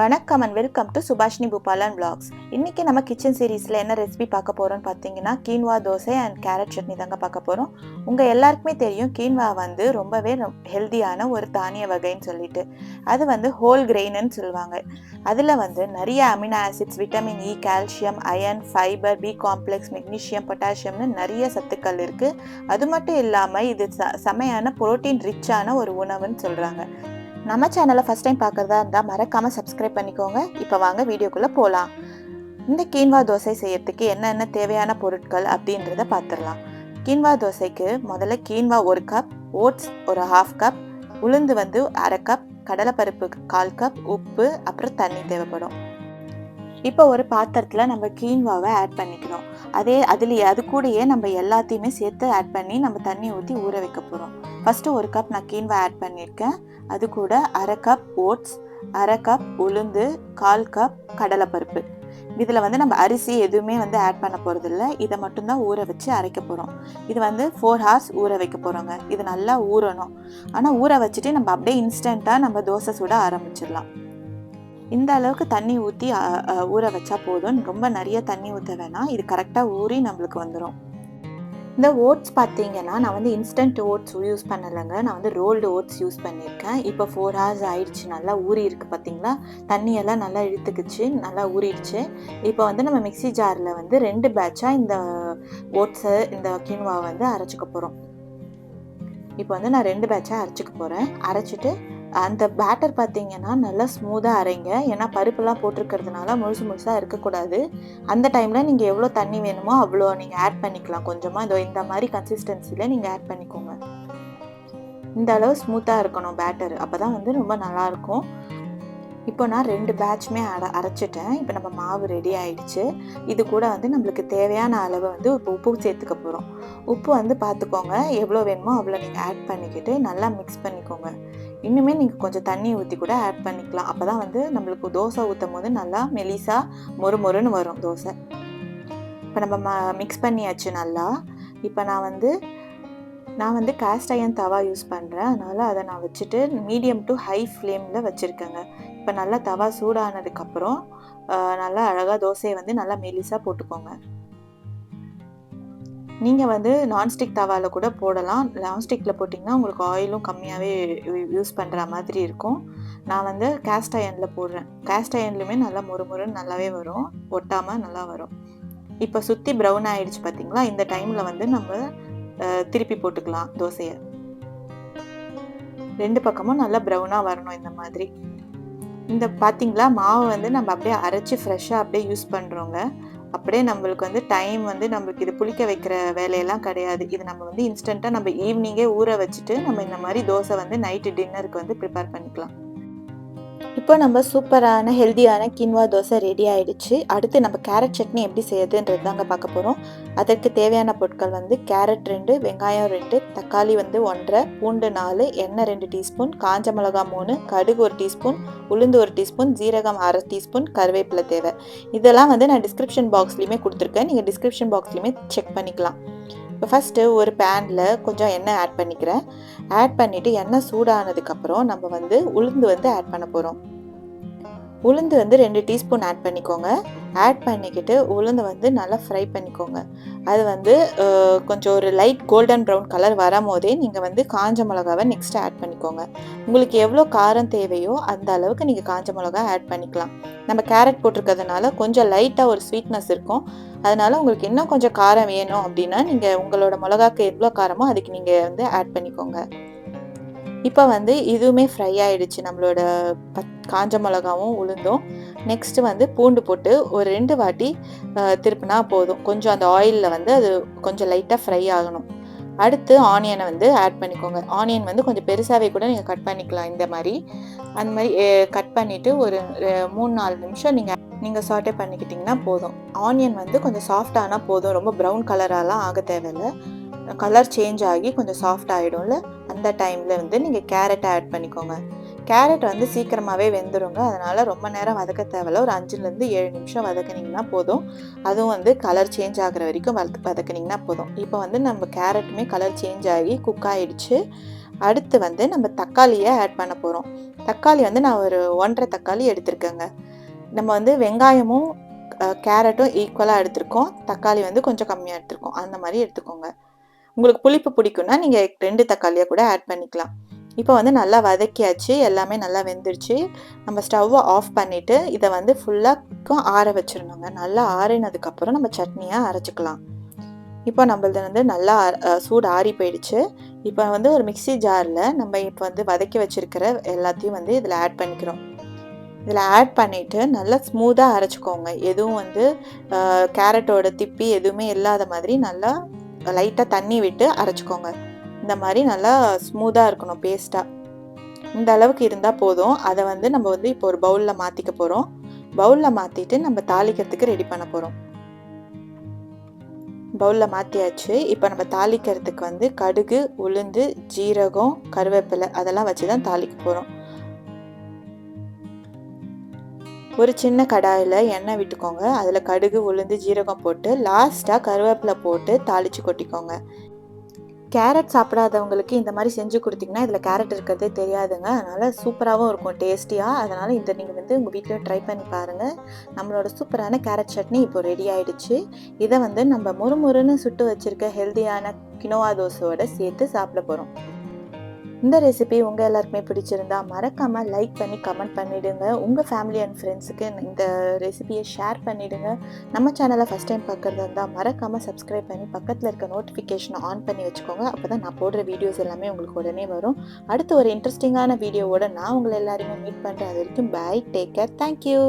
வணக்கம் and welcome to Subhashini Boopalan vlogs. இன்னைக்கு நம்ம கிச்சன் சீரிஸ்ல என்ன ரெசிபி பார்க்க போறோம்னு பாத்தீங்கன்னா quinoa dosa and carrot chutney தாங்க பார்க்க போறோம். உங்க எல்லாருக்குமே தெரியும் கீன்வா வந்து ரொம்பவே ஹெல்தியான ஒரு தானிய வகைன்னு சொல்லிட்டு. அது வந்து ஹோல் கிரெயின்னு சொல்வாங்க. அதுல வந்து நிறைய amino acids, vitamin E, calcium, iron, fibre, B complex, magnesium, பொட்டாசியம்னு நிறைய சத்துக்கள் இருக்கு. அது மட்டும் இல்லாம இது செமையான புரோட்டீன் ரிச்சான ஒரு உணவுன்னு சொல்றாங்க. நம்ம சேனலை ஃபர்ஸ்ட் டைம் பார்க்குறதா இருந்தால் மறக்காமல் சப்ஸ்கிரைப் பண்ணிக்கோங்க. இப்போ வாங்க வீடியோக்குள்ளே போகலாம். இந்த கீன்வா தோசை செய்யறதுக்கு என்னென்ன தேவையான பொருட்கள் அப்படின்றத பார்த்துடலாம். கீன்வா தோசைக்கு முதல்ல கீன்வா 1 கப், ஓட்ஸ் ஒரு 1/2 கப், உளுந்து வந்து 1/2 கப், கடலைப்பருப்பு 1/4 கப், உப்பு, அப்புறம் தண்ணி தேவைப்படும். இப்போ ஒரு பாத்திரத்தில் நம்ம கீன்வாவை ஆட் பண்ணிக்கணும். அது கூடயே நம்ம எல்லாத்தையுமே சேர்த்து ஆட் பண்ணி நம்ம தண்ணி ஊற்றி ஊற வைக்க போகிறோம். ஃபஸ்ட்டு 1 கப் நான் கீன்வா ஆட் பண்ணியிருக்கேன். அது கூட 1/2 கப் ஓட்ஸ், 1/2 கப் உளுந்து, 1/4 கப் கடலைப்பருப்பு. இதில் வந்து நம்ம அரிசி எதுவுமே வந்து ஆட் பண்ண போகிறதில்ல. இதை மட்டும்தான் ஊற வச்சு அரைக்க போகிறோம். இது வந்து 4 hours ஊற வைக்க போகிறோங்க. இது நல்லா ஊறணும். ஆனால் ஊற வச்சுட்டு நம்ம அப்படியே இன்ஸ்டண்ட்டாக நம்ம தோசை சுட ஆரம்பிச்சிடலாம். இந்த அளவுக்கு தண்ணி ஊற்றி ஊற வச்சா போதும். ரொம்ப நிறைய தண்ணி ஊற்ற வேணாம். இது கரெக்டாக ஊறி நம்மளுக்கு வந்துடும். இந்த ஓட்ஸ் பார்த்தீங்கன்னா நான் வந்து இன்ஸ்டன்ட் ஓட்ஸ் யூஸ் பண்ணலைங்க. நான் வந்து ரோல்டு ஓட்ஸ் யூஸ் பண்ணியிருக்கேன். இப்போ 4 hours ஆயிடுச்சு. நல்லா ஊறி இருக்குது பார்த்தீங்களா? தண்ணியெல்லாம் நல்லா இழுத்துக்குச்சு, நல்லா ஊறிடுச்சு. இப்போ வந்து நம்ம மிக்ஸி ஜாரில் வந்து 2 பேட்சாக இந்த ஓட்ஸை, இந்த கீன்வாவை வந்து அரைச்சிக்க போகிறோம். இப்போ வந்து நான் 2 பேட்சாக அரைச்சிக்க போகிறேன். அரைச்சிட்டு அந்த பேட்டர் பார்த்தீங்கன்னா நல்லா ஸ்மூத்தாக அரைங்க. ஏன்னா பருப்புலாம் போட்டிருக்கிறதுனால முழுசாக இருக்கக்கூடாது. அந்த டைமில் நீங்கள் எவ்வளோ தண்ணி வேணுமோ அவ்வளோ நீங்கள் ஆட் பண்ணிக்கலாம். கொஞ்சமாக இந்த மாதிரி கன்சிஸ்டன்சியில் நீங்கள் ஆட் பண்ணிக்கோங்க. இந்த அளவு ஸ்மூத்தாக இருக்கணும் பேட்டர். அப்போ தான் வந்து ரொம்ப நல்லாயிருக்கும். இப்போ நான் 2 பேட்சுமே அரைச்சிட்டேன். இப்போ நம்ம மாவு ரெடி ஆயிடுச்சு. இது கூட வந்து நம்மளுக்கு தேவையான அளவு வந்து இப்போ உப்பு சேர்த்துக்க போகிறோம். உப்பு வந்து பார்த்துக்கோங்க, எவ்வளோ வேணுமோ அவ்வளோ நீங்கள் ஆட் பண்ணிக்கிட்டு நல்லா மிக்ஸ் பண்ணிக்கோங்க. இன்னுமே நீங்கள் கொஞ்சம் தண்ணி ஊற்றி கூட ஆட் பண்ணிக்கலாம். அப்போ தான் வந்து நம்மளுக்கு தோசை ஊற்றும் போது நல்லா மெலிசாக மொறுன்னு வரும் தோசை. இப்போ நம்ம மிக்ஸ் பண்ணியாச்சு நல்லா. இப்போ நான் வந்து காஸ்ட் அயர்ன் தவா யூஸ் பண்ணுறேன். அதனால் அதை நான் வச்சுட்டு மீடியம் டு ஹை ஃப்ளேமில் வச்சுருக்கேங்க. இப்போ நல்லா தவா சூடானதுக்கப்புறம் நல்லா அழகாக தோசையை வந்து நல்லா மெலிசாக போட்டுக்கோங்க. நீங்கள் வந்து நான்ஸ்டிக் தவாவில் கூட போடலாம். நான்ஸ்டிக்கில் போட்டிங்கன்னா உங்களுக்கு ஆயிலும் கம்மியாகவே யூஸ் பண்ணுற மாதிரி இருக்கும். நான் வந்து காஸ்ட் அயர்னில் போடுறேன். காஸ்ட் அயர்ன்லையுமே நல்லா மொறுன்னு நல்லாவே வரும், ஒட்டாமல் நல்லா வரும். இப்போ சுற்றி ப்ரௌன் ஆகிடுச்சு பார்த்தீங்களா? இந்த டைமில் வந்து நம்ம திருப்பி போட்டுக்கலாம் தோசையை. 2 பக்கமும் நல்லா ப்ரௌனாக வரணும் இந்த மாதிரி. இந்த பார்த்தீங்களா மாவு வந்து நம்ம அப்படியே அரைச்சி ஃப்ரெஷ்ஷாக அப்படியே யூஸ் பண்ணுறோங்க. அப்படியே நம்மளுக்கு வந்து டைம் வந்து நம்மளுக்கு இது புளிக்க வைக்கிற வேலையெல்லாம் கிடையாது. இது நம்ம வந்து இன்ஸ்டண்ட்டாக நம்ம ஈவினிங்கே ஊற வச்சுட்டு நம்ம இந்த மாதிரி தோசை வந்து நைட்டு டின்னருக்கு வந்து ப்ரிப்பேர் பண்ணிக்கலாம். இப்போ நம்ம சூப்பரான ஹெல்தியான கீன்வா தோசை ரெடி ஆகிடுச்சு. அடுத்து நம்ம கேரட் சட்னி எப்படி செய்யுதுன்றது தாங்க பார்க்க போகிறோம். அதற்கு தேவையான பொருட்கள் வந்து கேரட் 2, வெங்காயம் 2, தக்காளி வந்து 1.5, பூண்டு 4, எண்ணெய் 2 டீஸ்பூன், காஞ்ச மிளகா 3, கடுகு 1 டீஸ்பூன், உளுந்து 1 டீஸ்பூன், ஜீரகம் 1/2 டீஸ்பூன், கருவேப்பிலை தேவை. இதெல்லாம் வந்து நான் டிஸ்கிரிப்ஷன் பாக்ஸ்லையுமே கொடுத்துருக்கேன். நீங்கள் டிஸ்கிரிப்ஷன் பாக்ஸ்லையுமே செக் பண்ணிக்கலாம். இப்போ ஃபஸ்ட்டு ஒரு பேனில் கொஞ்சம் எண்ணெய் ஆட் பண்ணிக்கிறேன். ஆட் பண்ணிவிட்டு எண்ணெய் சூடானதுக்கப்புறம் நம்ம வந்து உளுந்து வந்து ஆட் பண்ண போகிறோம். உளுந்து வந்து 2 டீஸ்பூன் ஆட் பண்ணிக்கோங்க. ஆட் பண்ணிக்கிட்டு உளுந்து வந்து நல்லா ஃப்ரை பண்ணிக்கோங்க. அது வந்து கொஞ்சம் ஒரு லைட் கோல்டன் ப்ரௌன் கலர் வரும் போதே நீங்கள் வந்து காஞ்ச மிளகாவை நெக்ஸ்ட்டு ஆட் பண்ணிக்கோங்க. உங்களுக்கு எவ்வளோ காரம் தேவையோ அந்த அளவுக்கு நீங்கள் காஞ்ச மிளகா ஆட் பண்ணிக்கலாம். நம்ம கேரட் போட்டிருக்கிறதுனால கொஞ்சம் லைட்டாக ஒரு ஸ்வீட்னஸ் இருக்கும். அதனால் உங்களுக்கு இன்னும் கொஞ்சம் காரம் வேணும் அப்படின்னா நீங்கள் உங்களோட மிளகாக்கு எவ்வளோ காரமோ அதுக்கு நீங்கள் வந்து ஆட் பண்ணிக்கோங்க. இப்போ வந்து இதுவுமே ஃப்ரை ஆகிடுச்சு, நம்மளோட காஞ்ச மிளகாவும் உளுந்தும். நெக்ஸ்ட்டு வந்து பூண்டு போட்டு ஒரு 2 வாட்டி திருப்பினா போதும். கொஞ்சம் அந்த ஆயிலில் வந்து அது கொஞ்சம் லைட்டாக ஃப்ரை ஆகணும். அடுத்து ஆனியனை வந்து ஆட் பண்ணிக்கோங்க. ஆனியன் வந்து கொஞ்சம் பெருசாகவே கூட நீங்கள் கட் பண்ணிக்கலாம். அந்த மாதிரி கட் பண்ணிவிட்டு ஒரு 3-4 நிமிஷம் நீங்கள் சாட்டே பண்ணிக்கிட்டிங்கன்னா போதும். ஆனியன் வந்து கொஞ்சம் சாஃப்ட் ஆனால் போதும். ரொம்ப ப்ரௌன் கலராலாம் ஆக தேவையில்லை. கலர் சேஞ்ச் ஆகி கொஞ்சம் சாஃப்ட் ஆகிடும்ல, அந்த டைமில் வந்து நீங்கள் கேரட்டை ஆட் பண்ணிக்கோங்க. கேரட் வந்து சீக்கிரமாகவே வெந்துருங்க. அதனால் ரொம்ப நேரம் வதக்க தேவையில்ல. ஒரு 5-7 நிமிஷம் வதக்கினீங்கன்னா போதும். அதுவும் வந்து கலர் சேஞ்ச் ஆகிற வரைக்கும் வதக்கினீங்கன்னா போதும். இப்போ வந்து நம்ம கேரட்டுமே கலர் சேஞ்ச் ஆகி குக் ஆகிடுச்சு. அடுத்து வந்து நம்ம தக்காளியை ஆட் பண்ண போகிறோம். தக்காளி வந்து நான் ஒரு 1 1/2 தக்காளி எடுத்திருக்கேங்க. நம்ம வந்து வெங்காயமும் கேரட்டும் ஈக்குவலாக எடுத்திருக்கோம். தக்காளி வந்து கொஞ்சம் கம்மியாக எடுத்திருக்கோம். அந்த மாதிரி எடுத்துக்கோங்க. உங்களுக்கு புளிப்பு பிடிக்கும்னா நீங்கள் 2 தக்காளியாக கூட ஆட் பண்ணிக்கலாம். இப்போ வந்து நல்லா வதக்கியாச்சு, எல்லாமே நல்லா வெந்துருச்சு. நம்ம ஸ்டவ்வை ஆஃப் பண்ணிவிட்டு இதை வந்து ஃபுல்லாக ஆற வச்சிடணுங்க. நல்லா ஆறினதுக்கப்புறம் நம்ம சட்னியாக அரைச்சிக்கலாம். இப்போ நம்மளது வந்து நல்லா சூடு ஆறி போயிடுச்சு. இப்போ வந்து ஒரு மிக்ஸி ஜாரில் நம்ம இப்போ வந்து வதக்கி வச்சிருக்கிற எல்லாத்தையும் வந்து இதில் ஆட் பண்ணிக்கிறோம். இதில் ஆட் பண்ணிவிட்டு நல்லா ஸ்மூத்தாக அரைச்சிக்கோங்க. எதுவும் வந்து கேரட்டோட திப்பி எதுவுமே இல்லாத மாதிரி நல்லா லைட்டாக தண்ணி விட்டு அரைச்சிக்கோங்க. இந்த மாதிரி நல்லா ஸ்மூத்தாக இருக்கணும், பேஸ்ட்டாக. இந்த அளவுக்கு இருந்தால் போதும். அதை வந்து நம்ம வந்து இப்போ ஒரு பவுலில் மாற்றிக்க போகிறோம். பவுலில் மாற்றிட்டு நம்ம தாளிக்கிறதுக்கு ரெடி பண்ண போகிறோம். பவுலில் மாற்றியாச்சு. இப்போ நம்ம தாளிக்கிறதுக்கு வந்து கடுகு, உளுந்து, ஜீரகம், கருவேப்பிலை அதெல்லாம் வச்சு தான் தாளிக்க போகிறோம். ஒரு சின்ன கடாயில் எண்ணெய் விட்டுக்கோங்க. அதில் கடுகு, உளுந்து, ஜீரகம் போட்டு லாஸ்ட்டாக கருவேப்பிலை போட்டு தாளித்து கொட்டிக்கோங்க. கேரட் சாப்பிடாதவங்களுக்கு இந்த மாதிரி செஞ்சு கொடுத்தீங்கன்னா இதில் கேரட் இருக்கிறதே தெரியாதுங்க. அதனால் சூப்பராகவும் இருக்கும், டேஸ்டியாக. அதனால் இதை நீங்கள் வந்து உங்கள் வீட்டில் ட்ரை பண்ணி பாருங்கள். நம்மளோட சூப்பரான கேரட் சட்னி இப்போ ரெடி ஆகிடுச்சு. இதை வந்து நம்ம முறுமுறுன்னு சுட்டு வச்சுருக்க ஹெல்த்தியான கினோவா தோசையோடு சேர்த்து சாப்பிட போகிறோம். இந்த ரெசிபி உங்கள் எல்லாருக்குமே பிடிச்சிருந்தா மறக்காமல் லைக் பண்ணி கமெண்ட் பண்ணிவிடுங்க. உங்கள் ஃபேமிலி அண்ட் ஃப்ரெண்ட்ஸுக்கு இந்த ரெசிபியை ஷேர் பண்ணிவிடுங்க. நம்ம சேனலை ஃபஸ்ட் டைம் பார்க்குறதா இருந்தால் மறக்காமல் சப்ஸ்கிரைப் பண்ணி பக்கத்தில் இருக்க நோட்டிஃபிகேஷனை ஆன் பண்ணி வச்சுக்கோங்க. அப்போ தான் நான் போடுற வீடியோஸ் எல்லாமே உங்களுக்கு உடனே வரும். அடுத்து ஒரு இன்ட்ரெஸ்டிங்கான வீடியோவோட நான் உங்களை எல்லாரையுமே மீட் பண்ணுறேன். அது வரைக்கும் பாய், டேக் கேர், தேங்க்யூ.